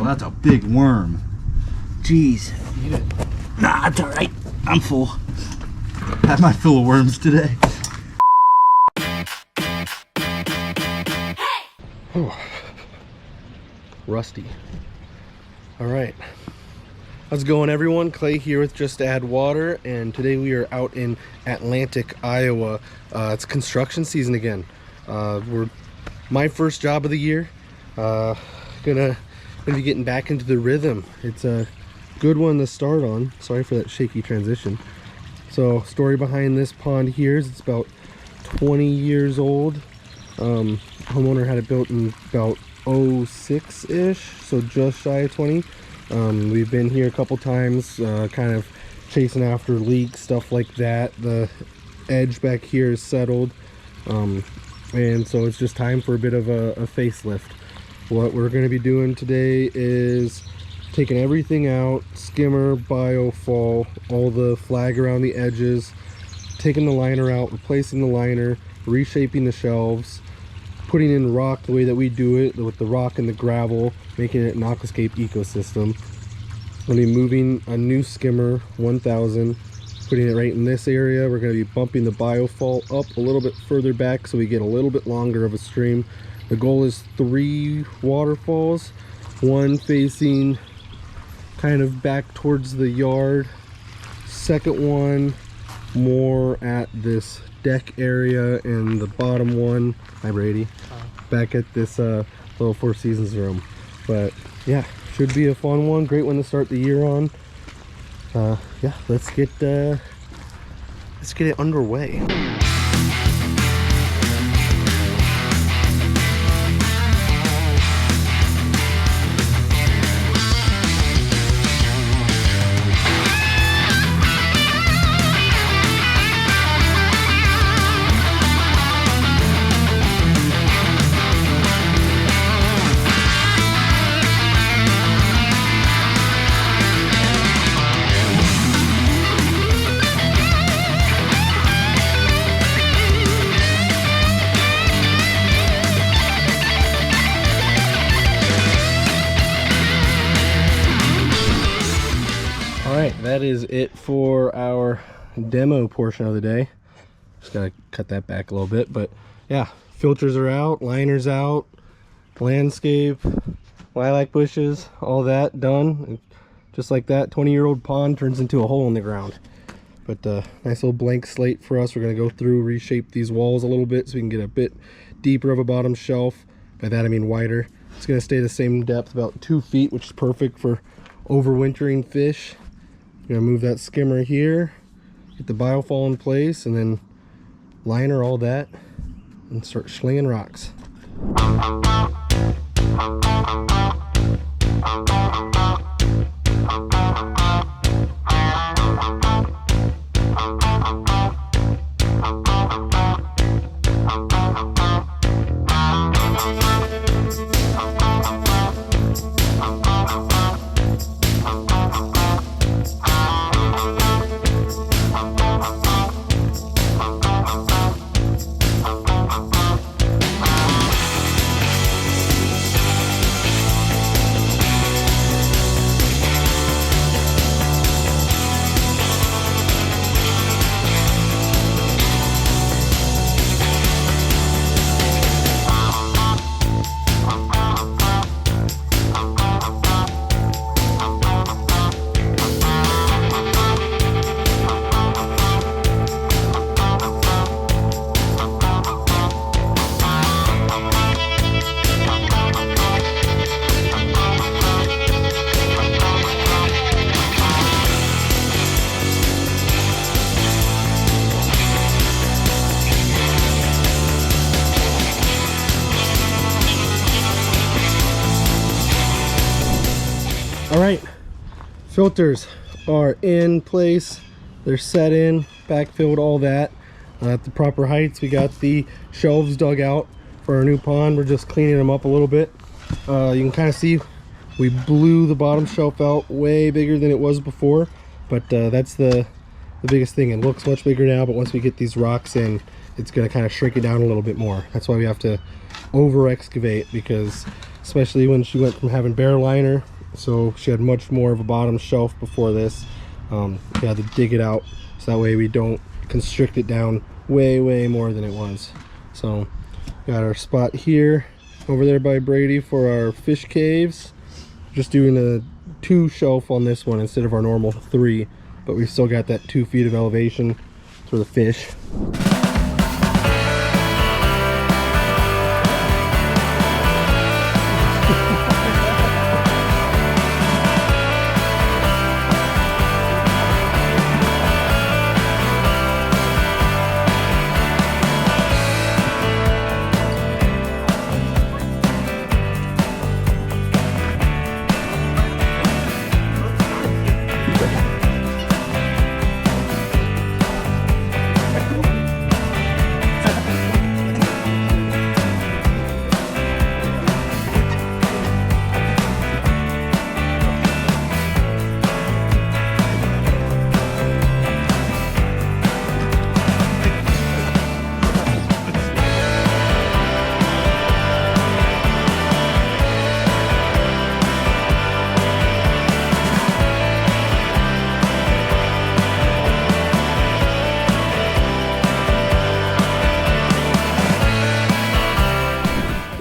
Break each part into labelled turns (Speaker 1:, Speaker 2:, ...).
Speaker 1: Well, that's a big worm. Jeez. Nah, it's all right. I'm full. Had my fill of worms today.
Speaker 2: Oh, rusty. All right. How's it going, everyone? Clay here with Just Add Water, and today we are out in Atlantic, Iowa. It's construction season again. We're my first job of the year. Gonna be getting back into the rhythm. It's a good one to start on. Sorry for that shaky transition. So, story behind this pond here is it's about 20 years old. Homeowner had it built in about 06-ish, so just shy of 20. We've been here a couple times, kind of chasing after leaks, stuff like that. The edge back here is settled, and so it's just time for a bit of a facelift. What we're going to be doing today is taking everything out, skimmer, biofall, all the flag around the edges, taking the liner out, replacing the liner, reshaping the shelves, putting in rock the way that we do it, with the rock and the gravel, making it an aquascape ecosystem. We're going to be moving a new skimmer, 1000, putting it right in this area. We're going to be bumping the biofall up a little bit further back so we get a little bit longer of a stream. The goal is 3 waterfalls, one facing kind of back towards the yard, second one more at this deck area, and the bottom one, hi Brady, back at this little Four Seasons room. But yeah, should be a fun one, great one to start the year on. Yeah, let's get it underway. That is it for our demo portion of the day. Just gotta cut that back a little bit, but yeah, filters are out, liners out, landscape, lilac bushes, all that done. And just like that, 20-year-old pond turns into a hole in the ground. But nice little blank slate for us. We're gonna go through, reshape these walls a little bit so we can get a bit deeper of a bottom shelf. By that I mean wider. It's gonna stay the same depth, about 2 feet, which is perfect for overwintering fish. Gonna move that skimmer here, get the biofall in place, and then liner all that and start slinging rocks. All right, filters are in place. They're set in, backfilled, all that. At the proper heights, we got the shelves dug out for our new pond. We're just cleaning them up a little bit. You can kind of see we blew the bottom shelf out way bigger than it was before, but that's the biggest thing. It looks much bigger now, but once we get these rocks in, it's going to kind of shrink it down a little bit more. That's why we have to over excavate, because especially when she went from having bare liner so she had much more of a bottom shelf before this. We had to dig it out so that way we don't constrict it down way more than it was. So got our spot here over there by Brady for our fish caves. Just doing a 2 shelf on this one instead of our normal 3, but we still got that 2 feet of elevation for the fish.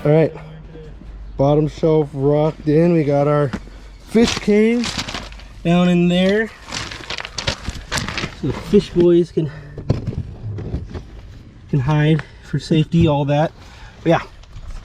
Speaker 2: All right, bottom shelf rocked in. We got our fish cave down in there, so the fish boys can hide for safety, all that. But yeah,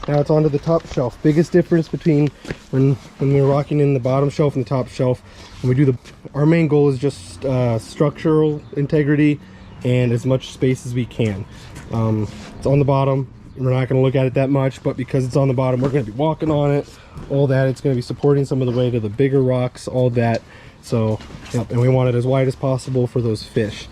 Speaker 2: now it's onto the top shelf. Biggest difference between when we're rocking in the bottom shelf and the top shelf, when we do our main goal is just structural integrity and as much space as we can. It's on the bottom. We're not going to look at it that much, but because it's on the bottom, we're going to be walking on it, all that. It's going to be supporting some of the weight of the bigger rocks, all that. So, yep, and we want it as wide as possible for those fish.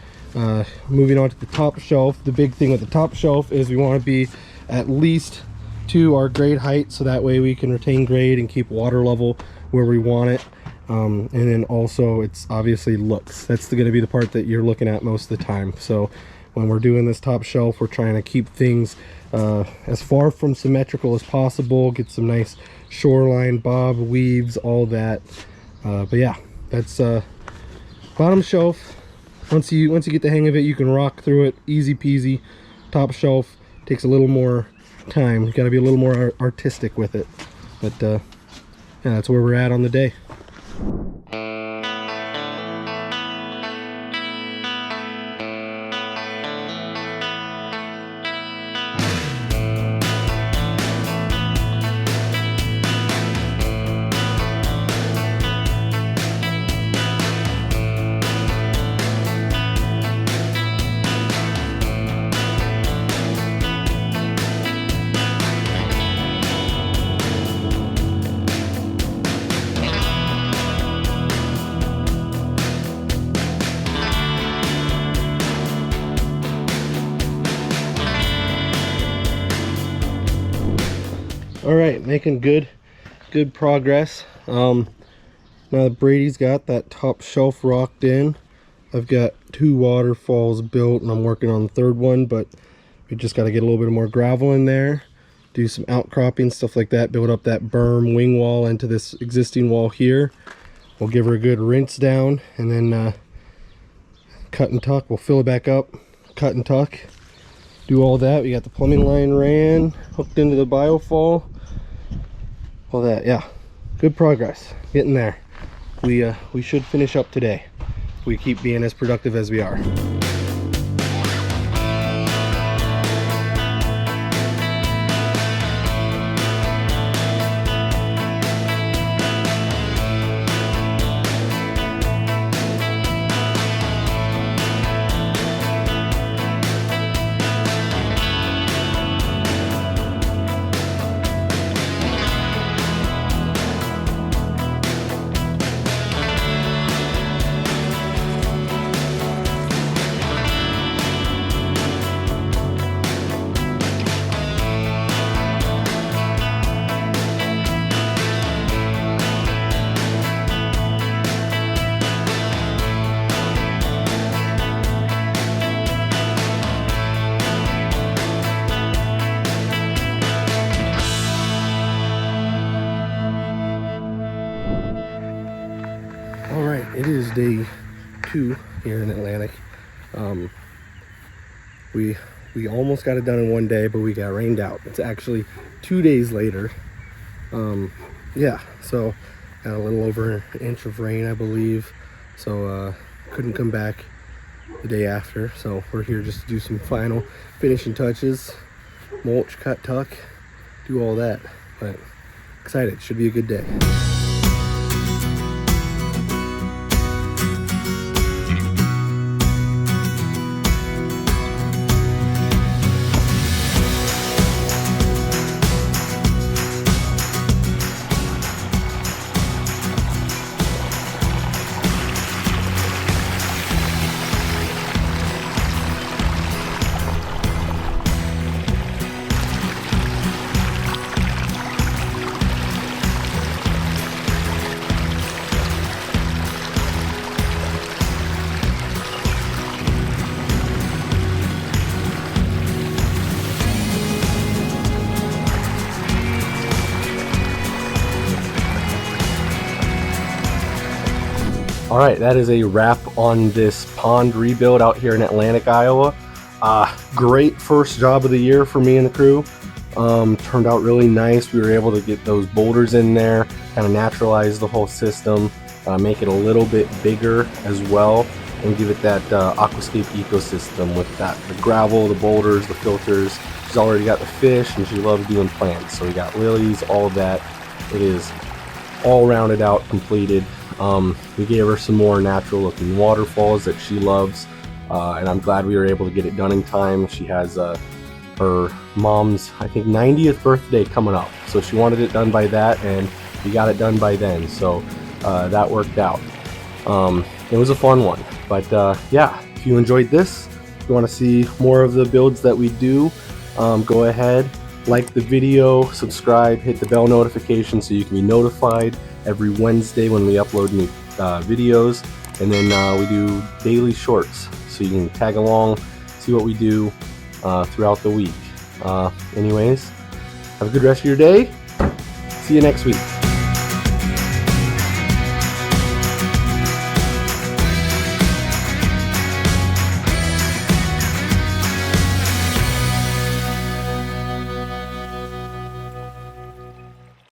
Speaker 2: Moving on to the top shelf, the big thing with the top shelf is we want to be at least to our grade height, so that way we can retain grade and keep water level where we want it. And then also, it's obviously looks. That's going to be the part that you're looking at most of the time. So when we're doing this top shelf, we're trying to keep things as far from symmetrical as possible, get some nice shoreline, bob, weaves, all that. But yeah, that's bottom shelf. Once you get the hang of it, you can rock through it easy peasy. Top shelf takes a little more time. You got to be a little more artistic with it. But yeah, that's where we're at on the day. All right, making good progress. Now that Brady's got that top shelf rocked in, I've got 2 waterfalls built and I'm working on the 3rd one, but we just got to get a little bit more gravel in there, do some outcropping, stuff like that, build up that berm wing wall into this existing wall here. We'll give her a good rinse down and then cut and tuck. We'll fill it back up, cut and tuck, do all that. We got the plumbing line ran, hooked into the biofall, all that. Yeah, good progress, getting there. We should finish up today if we keep being as productive as we are. All right, it is day 2 here in Atlantic. We almost got it done in one day, but we got rained out. It's actually 2 days later. Yeah, so got a little over an inch of rain, I believe. So couldn't come back the day after. So we're here just to do some final finishing touches, mulch, cut, tuck, do all that. But excited, should be a good day. All right, that is a wrap on this pond rebuild out here in Atlantic, Iowa. Great first job of the year for me and the crew. Turned out really nice. We were able to get those boulders in there, kind of naturalize the whole system, make it a little bit bigger as well, and give it that aquascape ecosystem with the gravel, the boulders, the filters. She's already got the fish, and she loves doing plants. So we got lilies, all of that. It is all rounded out, completed. We gave her some more natural looking waterfalls that she loves, and I'm glad we were able to get it done in time. She has her mom's, I think, 90th birthday coming up, so she wanted it done by that, and we got it done by then, so that worked out. It was a fun one, but yeah, if you enjoyed this, if you want to see more of the builds that we do, go ahead, like the video, subscribe, hit the bell notification so you can be notified every Wednesday when we upload new videos, and then we do daily shorts so you can tag along, see what we do throughout the week. Anyways, have a good rest of your day. See you next week.